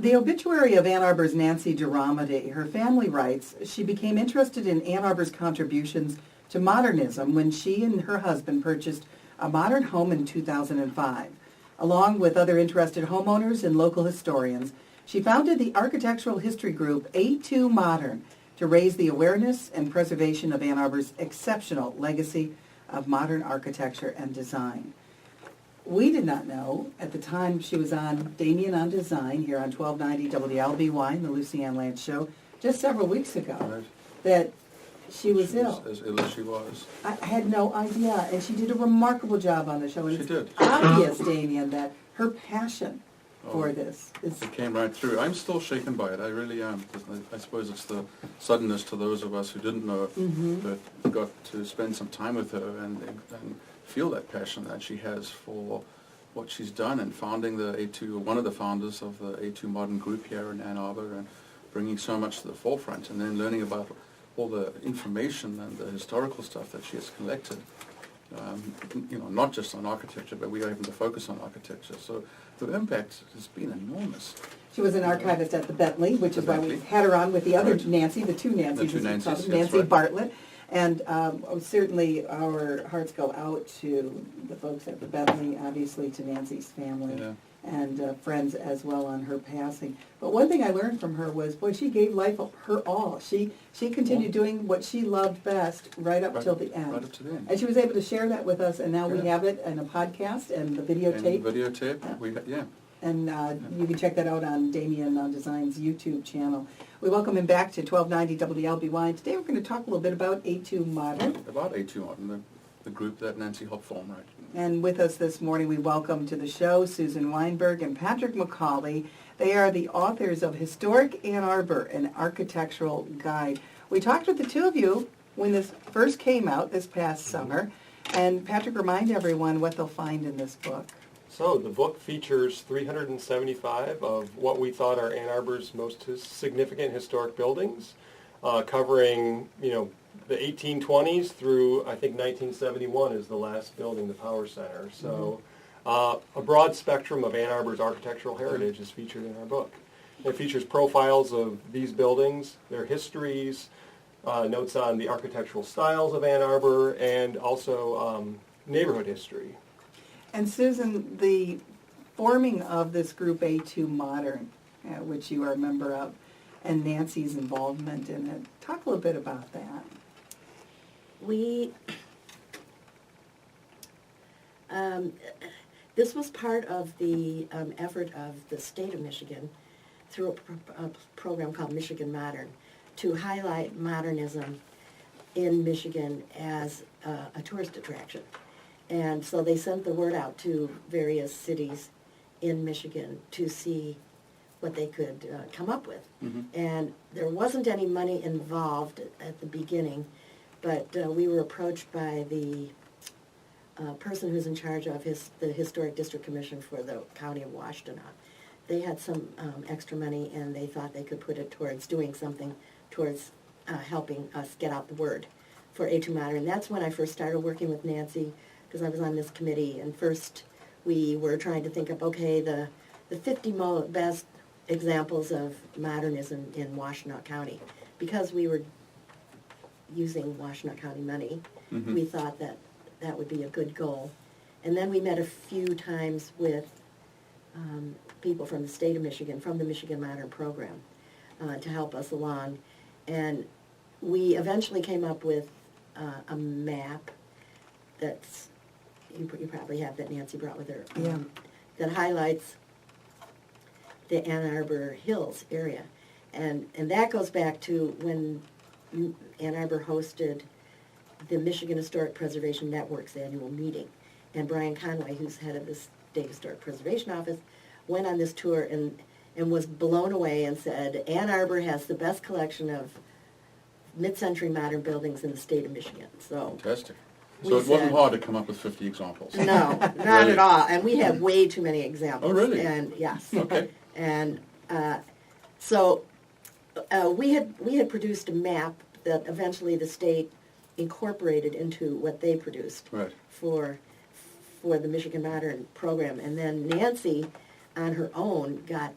The obituary of Ann Arbor's Nancy Dramedy, her family writes, she became interested in Ann Arbor's contributions to modernism when she and her husband purchased a modern home in 2005. Along with other interested homeowners and local historians, she founded the architectural history group a2Modern to raise the awareness and preservation of Ann Arbor's exceptional legacy of modern architecture and design. We did not know at the time she was on Damian on Design here on 1290 WLBY, the Lucy Ann Lance Show, just several weeks ago, Right. that she was ill. As ill as she was. I had no idea, and she did a remarkable job on the show. And She it's did. obvious, Damian, that her passion for this is... It came right through. I'm still shaken by it. I really am. I suppose it's the suddenness to those of us who didn't know that got to spend some time with her and feel that passion that she has for what she's done and founding the A2, one of the founders of the a2Modern group here in Ann Arbor, and bringing so much to the forefront, and then learning about all the information and the historical stuff that she has collected. Not just on architecture, but we are able to focus on architecture. So the impact has been enormous. She was an archivist at the Bentley, which is why we had her on with the other Nancy, the two Nancys, Nancy right. Bartlett. And certainly our hearts go out to the folks at the Bentley, obviously to Nancy's family and friends as well on her passing. But one thing I learned from her was, boy, she gave life her all. She continued doing what she loved best right up till the end. Right up to the end. And she was able to share that with us, and now we have it in a podcast and the videotape. And you can check that out on Damian on Design's YouTube channel. We welcome him back to 1290 WLBY. Today we're going to talk a little bit about a2Modern. About a2Modern, the group that Nancy helped form, right? And with us this morning, we welcome to the show Susan Wineberg and Patrick McCauley. They are the authors of Historic Ann Arbor, an Architectural Guide. We talked with the two of you when this first came out this past summer. And Patrick, remind everyone what they'll find in this book. So the book features 375 of what we thought are Ann Arbor's most significant historic buildings, covering, the 1820s through, I think, 1971 is the last building, the Power Center. So a broad spectrum of Ann Arbor's architectural heritage is featured in our book. It features profiles of these buildings, their histories, notes on the architectural styles of Ann Arbor, and also neighborhood history. And Susan, the forming of this group A2Modern, which you are a member of, and Nancy's involvement in it, talk a little bit about that. This was part of the effort of the state of Michigan through a program called Michigan Modern to highlight modernism in Michigan as a tourist attraction. And so they sent the word out to various cities in Michigan to see what they could come up with. And there wasn't any money involved at the beginning, but we were approached by the person who's in charge of the Historic District Commission for the County of Washtenaw. They had some extra money, and they thought they could put it towards doing something towards helping us get out the word for A2Modern. And that's when I first started working with Nancy, because I was on this committee, and first we were trying to think of, okay, the 50 best examples of modernism in Washtenaw County. Because we were using Washtenaw County money, we thought that that would be a good goal. And then we met a few times with people from the state of Michigan, from the Michigan Modern program, to help us along. And we eventually came up with a map that's, you probably have, that Nancy brought with her, that highlights the Ann Arbor Hills area. And that goes back to when Ann Arbor hosted the Michigan Historic Preservation Network's annual meeting. And Brian Conway, who's head of the State Historic Preservation Office, went on this tour and was blown away and said, Ann Arbor has the best collection of mid-century modern buildings in the state of Michigan. So fantastic. So it wasn't hard to come up with 50 examples. No, not really? at all. And we have way too many examples. Oh, really? And yes. Okay. And so we had produced a map that eventually the state incorporated into what they produced for the Michigan Modern program. And then Nancy, on her own, got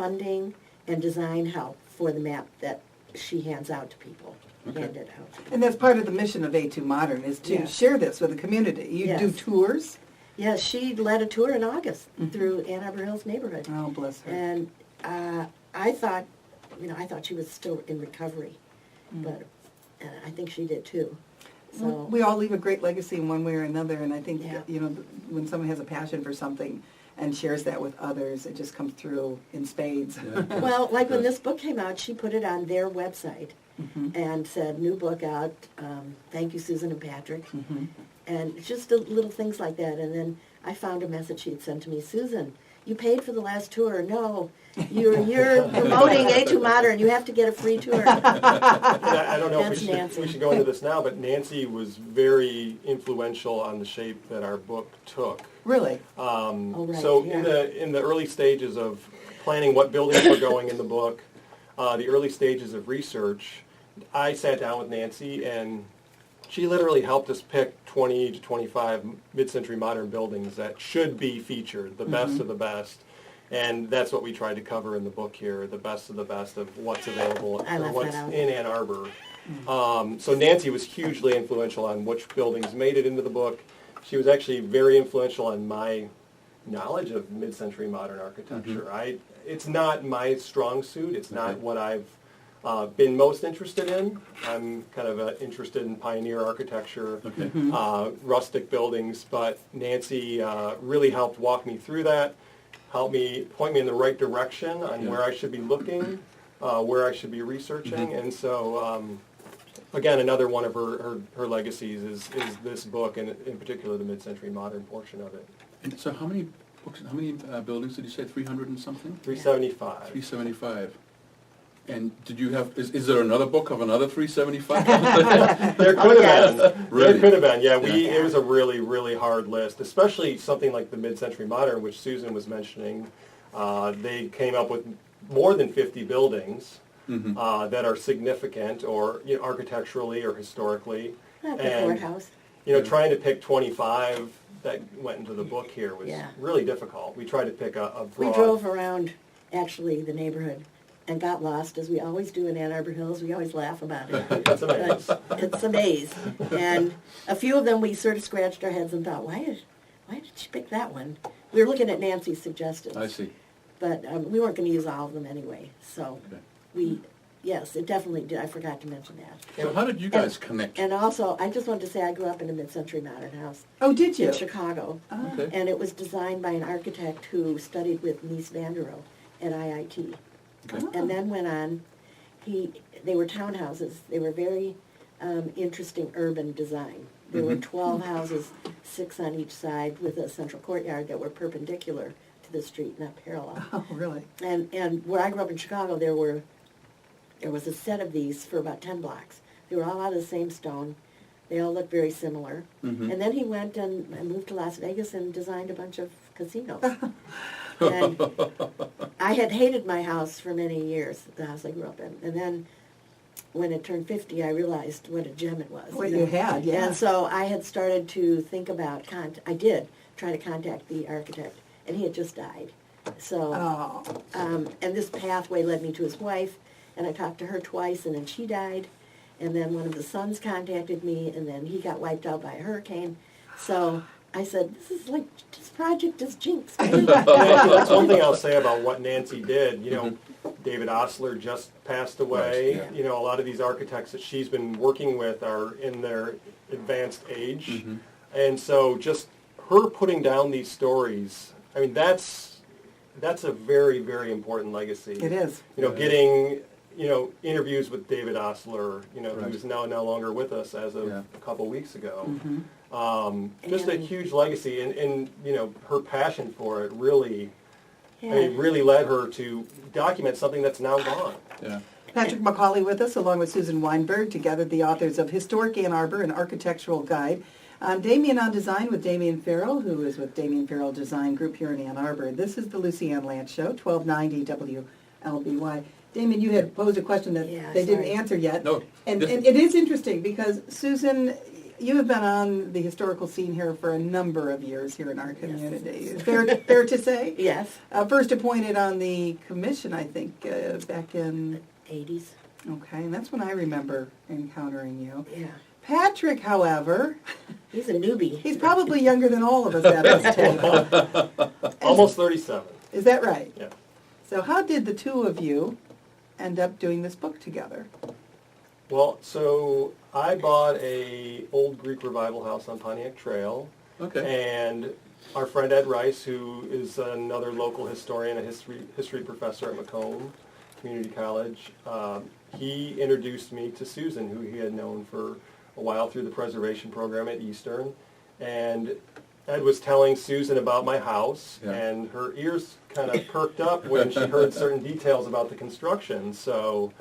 funding and design help for the map that she hands out to people. Okay. Hand it out. And that's part of the mission of a2Modern, is to Yes. share this with the community. You do Yes. tours? Yes, she led a tour in August Mhm. through Ann Arbor Hills neighborhood. Oh, bless her. And I thought she was still in recovery, but I think she did too. So We all leave a great legacy in one way or another, and I think, Yeah. when someone has a passion for something and shares that with others, it just comes through in spades. Yeah. well, like when Yes. this book came out, she put it on their website and said, "New book out. Thank you, Susan and Patrick." And just little things like that. And then I found a message she had sent to me, "Susan, you paid for the last tour. No, you're promoting a2Modern. You have to get a free tour." I don't know if That's Nancy. we should go into this now, but Nancy was very influential on the shape that our book took. Really? Right, So yeah. in the early stages of planning what buildings were going in the book, the early stages of research, I sat down with Nancy and she literally helped us pick 20 to 25 mid-century modern buildings that should be featured, the best of the best. And that's what we tried to cover in the book here, the best of what's available, I or left what's that out. in Ann Arbor. So Nancy was hugely influential on which buildings made it into the book. She was actually very influential on my knowledge of mid-century modern architecture. It's not my strong suit. It's not Okay. what I've been most interested in. I'm kind of interested in pioneer architecture, Okay. rustic buildings, but Nancy really helped walk me through that, helped me point me in the right direction on Yeah. where I should be looking, where I should be researching, and so again, another one of her legacies is this book, and in particular the mid-century modern portion of it. And so how many books, how many buildings did you say, 300 and something? 375. 375. And did you have, is there another book of another 375? There could have yes. been. Really? There could have been. Yeah, Yeah. it was a really, really hard list, especially something like the mid-century modern, which Susan was mentioning. They came up with more than 50 buildings that are significant, or architecturally or historically. Not the And, courthouse. trying to pick 25 that went into the book here was Yeah. really difficult. We tried to pick a We broad. drove around, actually, the neighborhood and got lost, as we always do in Ann Arbor Hills. We always laugh about it. That's a maze. But it's a maze. And a few of them we sort of scratched our heads and thought, why did she pick that one? We were looking at Nancy's suggestions. I see. But we weren't going to use all of them anyway. So Okay. yes, it definitely did. I forgot to mention that. So how did you guys connect? And also, I just wanted to say I grew up in a mid-century modern house Oh, did you? in Chicago. Ah. Okay. And it was designed by an architect who studied with Mies van der Rohe at IIT. Okay. And then went on, they were townhouses. They were very interesting urban design. There were 12 houses, 6 on each side, with a central courtyard that were perpendicular to the street, not parallel. Oh, really? And where I grew up in Chicago, there was a set of these for about 10 blocks. They were all out of the same stone. They all looked very similar. And then he went and moved to Las Vegas and designed a bunch of casinos. And I had hated my house for many years, the house I grew up in. And then when it turned 50, I realized what a gem it was. What you had, yeah. And so I had started to think about, I did try to contact the architect, and he had just died. So, Oh, and this pathway led me to his wife, and I talked to her twice, and then she died. And then one of the sons contacted me, and then he got wiped out by a hurricane. So I said, this project is jinxed. That's one thing I'll say about what Nancy did. David Osler just passed away. Right, yeah. A lot of these architects that she's been working with are in their advanced age. And so just her putting down these stories, I mean, that's a very, very important legacy. it is. Getting, interviews with David Osler, Right. who's now no longer with us as of Yeah. a couple weeks ago. Mm-hmm. Just a And- huge legacy, and her passion for it really, Yeah. really led her to document something that's now gone. Yeah. Patrick McCauley with us, along with Susan Wineberg, together the authors of Historic Ann Arbor, an Architectural Guide. Damian on Design with Damian Farrell, who is with Damian Farrell Design Group here in Ann Arbor. This is the Lucy Ann Lance Show, 1290 WLBY. Damian, you had posed a question that Yeah, they didn't sorry. answer yet. No, And this- it is interesting because Susan, you have been on the historical scene here for a number of years here in our community. Fair to say? Yes. First appointed on the commission, I think, back in... 80s. Okay, and that's when I remember encountering you. Yeah. Patrick, however... He's a newbie. He's probably younger than all of us at this table. Almost 37. Is that right? Yeah. So how did the two of you end up doing this book together? Well, so I bought a old Greek revival house on Pontiac Trail. Okay. And our friend Ed Rice, who is another local historian, a history professor at McCauley Community College, he introduced me to Susan, who he had known for a while through the preservation program at Eastern. And Ed was telling Susan about my house, and her ears kind of perked up when she heard certain details about the construction. So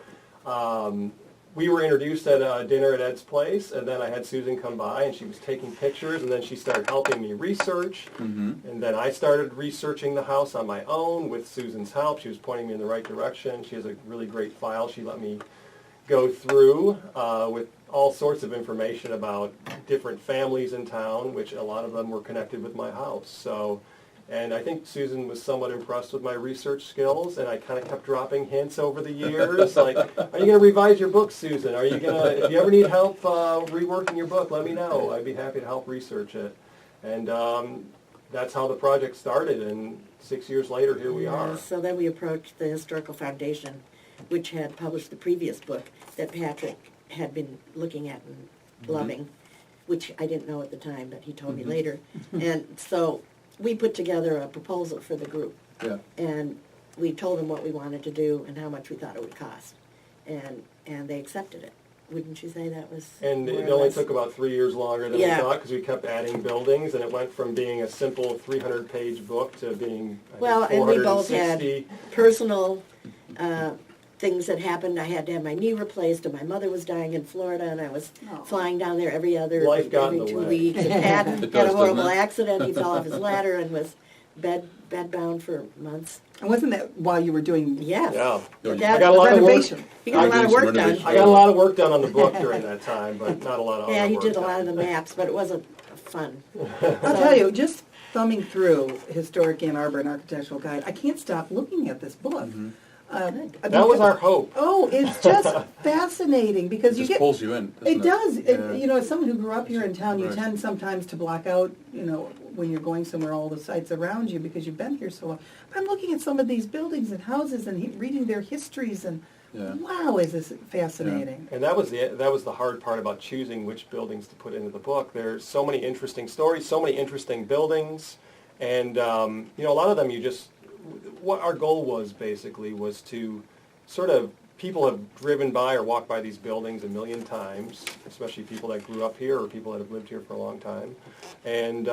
we were introduced at a dinner at Ed's place, and then I had Susan come by, and she was taking pictures, and then she started helping me research. And then I started researching the house on my own with Susan's help. She was pointing me in the right direction. She has a really great file she let me go through with all sorts of information about different families in town, which a lot of them were connected with my house. So, and I think Susan was somewhat impressed with my research skills, and I kind of kept dropping hints over the years, like, are you going to revise your book, Susan? Are you going to, if you ever need help reworking your book, let me know. I'd be happy to help research it. And that's how the project started, and 6 years later, here we are. So then we approached the Historical Foundation, which had published the previous book that Patrick had been looking at and loving, which I didn't know at the time, but he told me later. And so we put together a proposal for the group. Yeah. And we told them what we wanted to do and how much we thought it would cost. And they accepted it. Wouldn't you say that was And more it or only less? took about 3 years longer than we thought, because we kept adding buildings, and it went from being a simple 300-page book to being, I Well, think, and we both 460. had personal things that happened. I had to have my knee replaced, and my mother was dying in Florida, and I was flying down there every Life got in every the 2 way. weeks. And Pat It had does, a horrible doesn't it? accident. He fell off his ladder and was bedbound for months. And wasn't that while you were doing Yes. Yeah. But I that got a lot of work. renovation? He got a lot of work done. Renovation. I got a lot of work done on the book during that time, but not a lot of Yeah, other he work did a lot of done. the maps, but it wasn't fun. I'll tell you, just thumbing through Historic Ann Arbor and Architectural Guide, I can't stop looking at this book. That was our hope. Oh, it's just fascinating because It you just get... pulls you in, doesn't It does. Yeah. You know, as someone who grew up here in town, you Right. tend sometimes to block out, you know, when you're going somewhere, all the sites around you because you've been here so long. But I'm looking at some of these buildings and houses and reading their histories and Yeah. wow, is this fascinating. And that was the hard part about choosing which buildings to put into the book. There's so many interesting stories, so many interesting buildings, and you know, a lot of them what our goal was basically was to sort of, people have driven by or walked by these buildings a million times, especially people that grew up here or people that have lived here for a long time. And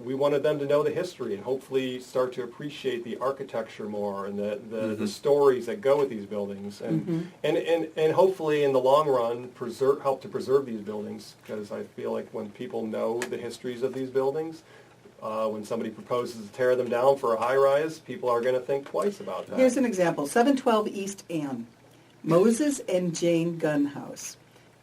we wanted them to know the history and hopefully start to appreciate the architecture more and the stories that go with these buildings. And hopefully in the long run help to preserve these buildings, because I feel like when people know the histories of these buildings, when somebody proposes to tear them down for a high-rise, people are going to think twice about that. Here's an example, 712 East Ann, Moses and Jane Gunn House.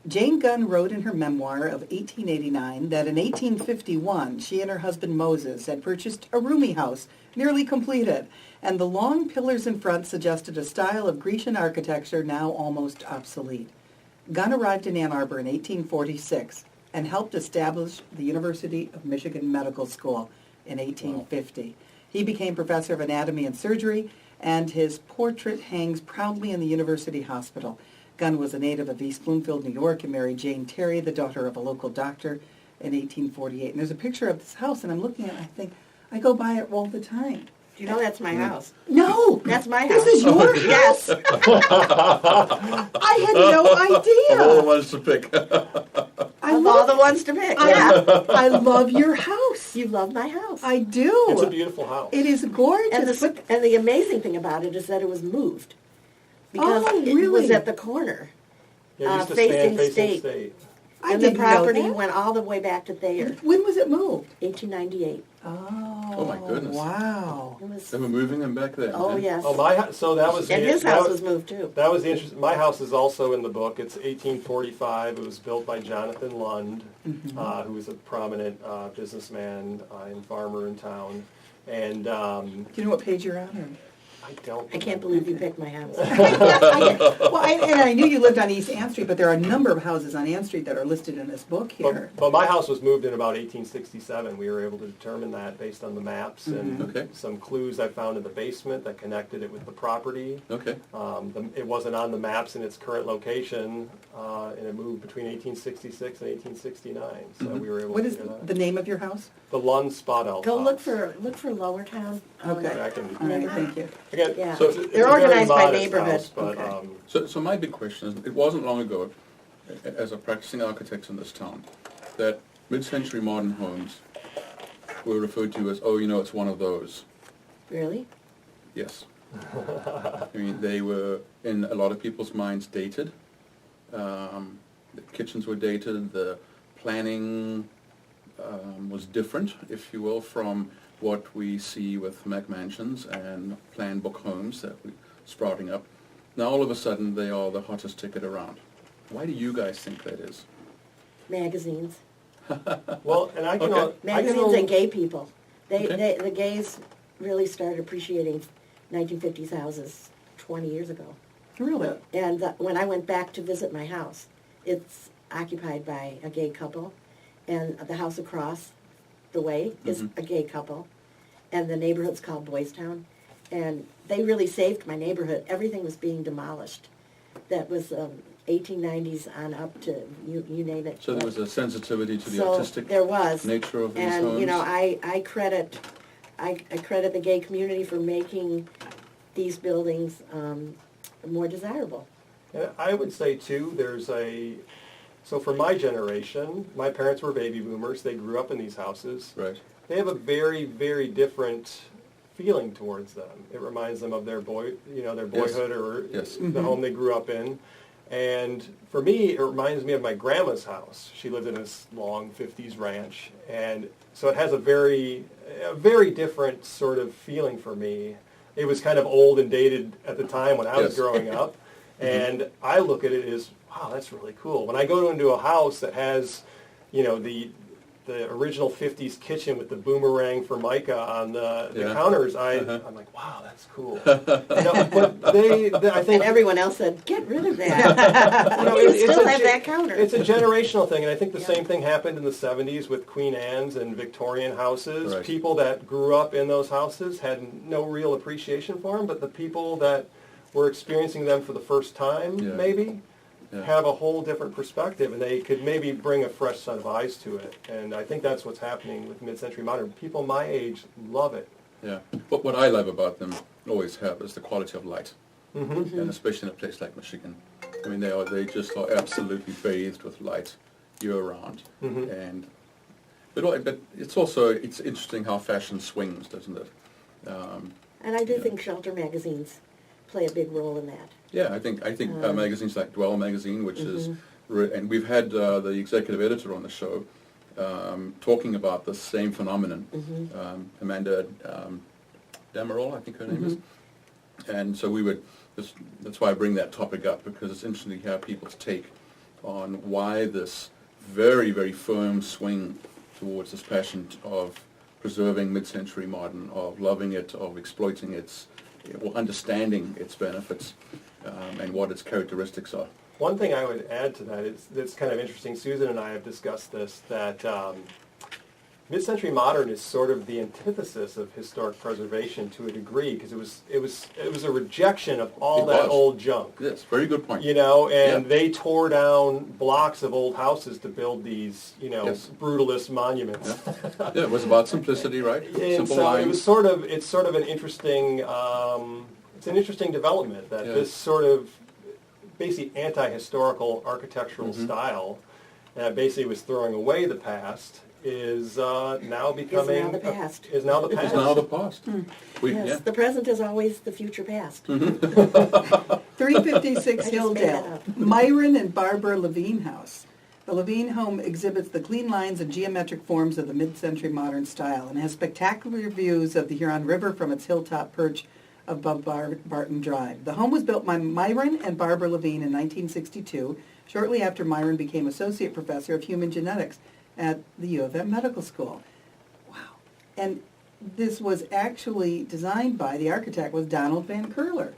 Jane Gunn wrote in her memoir of 1889 that in 1851 she and her husband Moses had purchased a roomy house, nearly completed, and the long pillars in front suggested a style of Grecian architecture now almost obsolete. Gunn arrived in Ann Arbor in 1846 and helped establish the University of Michigan Medical School in 1850. Wow. He became professor of anatomy and surgery, and his portrait hangs proudly in the University Hospital. Gunn was a native of East Bloomfield, New York, and married Jane Terry, the daughter of a local doctor, in 1848. And there's a picture of this house, and I'm looking at it, I think, I go by it all the time. Do you know that's my house? No! That's my house. This is your house? Yes. I had no idea. Of all the ones to pick. Of all the ones to pick, yeah. I love your house. You love my house. I do. It's a beautiful house. It is gorgeous. And the amazing thing about it is that it was moved. Because Oh, it really? was at the corner. Yeah, it used to facing stand facing state. state. I And the didn't know property that. went all the way back to Thayer, When was it moved? 1898. Oh, my goodness. Wow. It was, They were moving them back there. oh, huh? yes. Oh, so that was And the- his that house was- was moved too. That was the interest. My house is also in the book. It's 1845. It was built by Jonathan Lund, who was a prominent businessman and farmer in town. And Do you know what page you're on? I don't. I can't remember. believe you picked my house. Well, and I knew you lived on East Ann Street, but there are a number of houses on Ann Street that are listed in this book here. But my house was moved in about 1867. We were able to determine that based on the maps and Okay. some clues I found in the basement that connected it with the property. Okay. It wasn't on the maps in its current location, and it moved between 1866 and 1869. So we were able What to is figure that. the name of your house? The Lund Spot Elf Go House. look for Lower Town. Okay. I can- All right, thank you. Again, Yeah. so it's a They're very organized by modest neighborhood. house, but, Okay. So my big question is, it wasn't long ago, as a practicing architect in this town, that mid-century modern homes were referred to as, oh, it's one of those. Really? Yes. I mean, they were, in a lot of people's minds, dated. The kitchens were dated, the planning was different, if you will, from what we see with McMansions and planned book homes that we sprouting up. Now all of a sudden they are the hottest ticket around. Why do you guys think that is? Magazines. well, and I can, Okay. Magazines and gay people. Okay. The gays really started appreciating 1950s houses 20 years ago. Really? And when I went back to visit my house, it's occupied by a gay couple, and the house across the way is a gay couple, and the neighborhood's called Boys Town, and they really saved my neighborhood. Everything was being demolished. That was 1890s on up to you name it. So there was a sensitivity to the So artistic there was nature of these and homes? I credit the gay community for making these buildings more desirable. And I would say, too, so for my generation, my parents were baby boomers. They grew up in these houses. Right. They have a very, very different feeling towards them. It reminds them of their boyhood or Yes. the home they grew up in. And for me, it reminds me of my grandma's house. She lived in this long 50s ranch. And so it has a very different sort of feeling for me. It was kind of old and dated at the time when I was Yes. growing up. And I look at it as, wow, that's really cool. When I go into a house that has, the original 50s kitchen with the boomerang formica on the Yeah. counters, I'm like, wow, that's cool. But I think And everyone else said, get rid of that. You it's still a have ge- that counter. It's a generational thing, and I think the Yeah. same thing happened in the 70s with Queen Anne's and Victorian houses. Right. People that grew up in those houses had no real appreciation for them, but the people that were experiencing them for the first time, Yeah. maybe, Yeah. have a whole different perspective, and they could maybe bring a fresh set of eyes to it. And I think that's what's happening with mid-century modern. People my age love it. Yeah. But what I love about them, always have, is the quality of light. Mm-hmm. And especially in a place like Michigan. I mean, they just are absolutely bathed with light year-round. Mhm. And but it's interesting how fashion swings, doesn't it? And I do Yeah. think shelter magazines play a big role in that. Yeah, I think magazines like Dwell magazine, which is, and we've had the executive editor on the show talking about the same phenomenon. Amanda Demerol, I think her name is. And so that's why I bring that topic up, because it's interesting to hear people's take on why this very, very firm swing towards this passion of preserving mid-century modern, of loving it, of exploiting its, or understanding its benefits and what its characteristics are. One thing I would add to that is that's kind of interesting. Susan and I have discussed this, that mid-century modern is sort of the antithesis of historic preservation to a degree, because it was a rejection of all It that was. old junk. Yes, very good point. And Yeah. they tore down blocks of old houses to build these, Yes. brutalist monuments. Yeah, it was about simplicity, right? And Simple so lines. it's sort of an interesting, it's an interesting development that Yeah. this sort of basically anti-historical architectural style that basically was throwing away the past is now becoming the past. Is now the It's past. now the past. Yes, Yeah. the present is always the future past. 356 I just made that Hilldale, up. Myron and Barbara Levine House. The Levine home exhibits the clean lines and geometric forms of the mid-century modern style and has spectacular views of the Huron River from its hilltop perch above Barton Drive. The home was built by Myron and Barbara Levine in 1962, shortly after Myron became associate professor of human genetics at the U of M Medical School. Wow. And this was actually designed by, the architect was Donald Van Curler.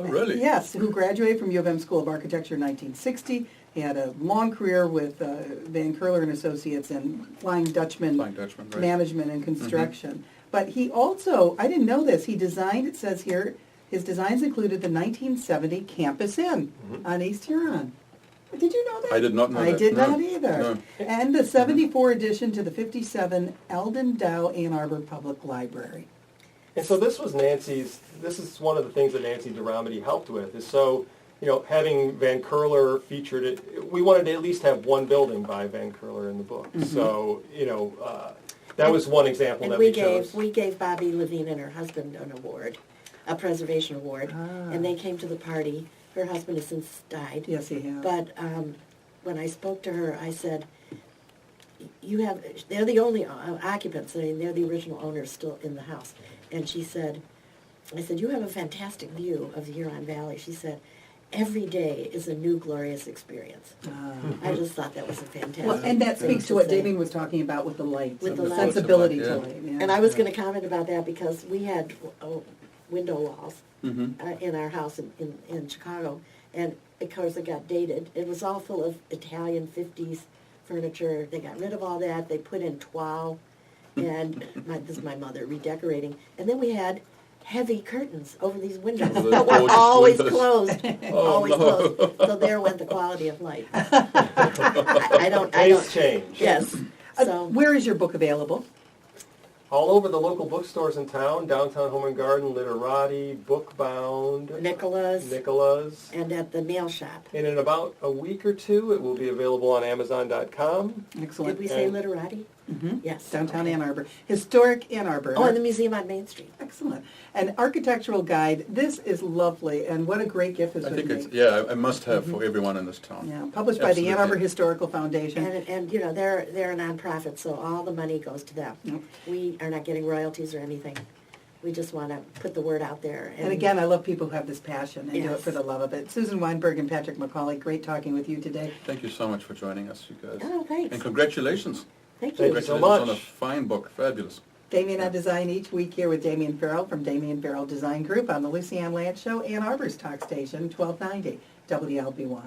Oh, really? Yes, who graduated from U of M School of Architecture in 1960. He had a long career with Van Curler and Associates in Flying Dutchman, Right. management and construction. But he also, I didn't know this, he designed, it says here, his designs included the 1970 Campus Inn on East Huron. Did you know that? I did not know I that. did No. not either. No. And the 74 addition to the 57 Eldon Dow Ann Arbor Public Library. And so this was Nancy's, this is one of the things that Nancy DeRomedy helped with, is so, you know, having Van Curler featured it, we wanted to at least have one building by Van Curler in the book. So, you know, that was one example And that we we chose. gave Bobby Levine and her husband an award, a preservation award, and they came to the party. Her husband has since died. Yes, he has. But when I spoke to her, I said, they're the only occupants, I mean, they're the original owners still in the house. And she said, I said, you have a fantastic view of the Huron Valley. She said, every day is a new glorious experience. I just thought that was a fantastic Well, and that thing speaks to what say. Damien was talking about with the lights, With and the the lights. sensibility Yeah. to light. Yeah. And I was going to comment about that because we had window walls Mm-hmm. in our house in Chicago, and of course it got dated. It was all full of Italian 50s furniture. They got rid of all that. They put in toile, and this is my mother redecorating. And then we had heavy curtains over these windows Oh, those that were gorgeous always windows. closed, always no. closed. So there went the quality of light. I don't. Taste change. Yes. So Where is your book available? All over the local bookstores in town, Downtown Home and Garden, Literati, Bookbound, Nicola's, and at the nail shop. in about a week or two, it will be available on Amazon.com. Excellent. Did we say And- Literati? Mhm. Yes. Downtown okay. Ann Arbor. Historic Ann Arbor. Oh, and the museum on Main Street. Excellent. An architectural guide. This is lovely, and what a great gift this I would think be. it's, yeah, a must-have for everyone in this town. Yeah, published by the Ann Arbor Absolutely. Historical Foundation. And you know, they're a nonprofit, so all the money goes to them. Yep. We are not getting royalties or anything. We just want to put the word out there. And again, I love people who have this passion. They do it Yes. for the love of it. Susan Wineberg and Patrick McCauley, great talking with you today. Thank you so much for joining us, you guys. Oh, thanks. And congratulations. Thank Thank you. you so Congratulations on a much. fine book. Fabulous. Damian on Design each week here with Damian Farrell from Damian Farrell Design Group on the Lucy Ann Lance Show, Ann Arbor's talk station, 1290 WLBY.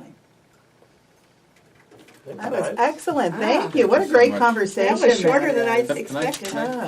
Thanks, That was guys. excellent. Thank you. What a Thank you so great much. conversation. That was shorter than I was. expected. Can I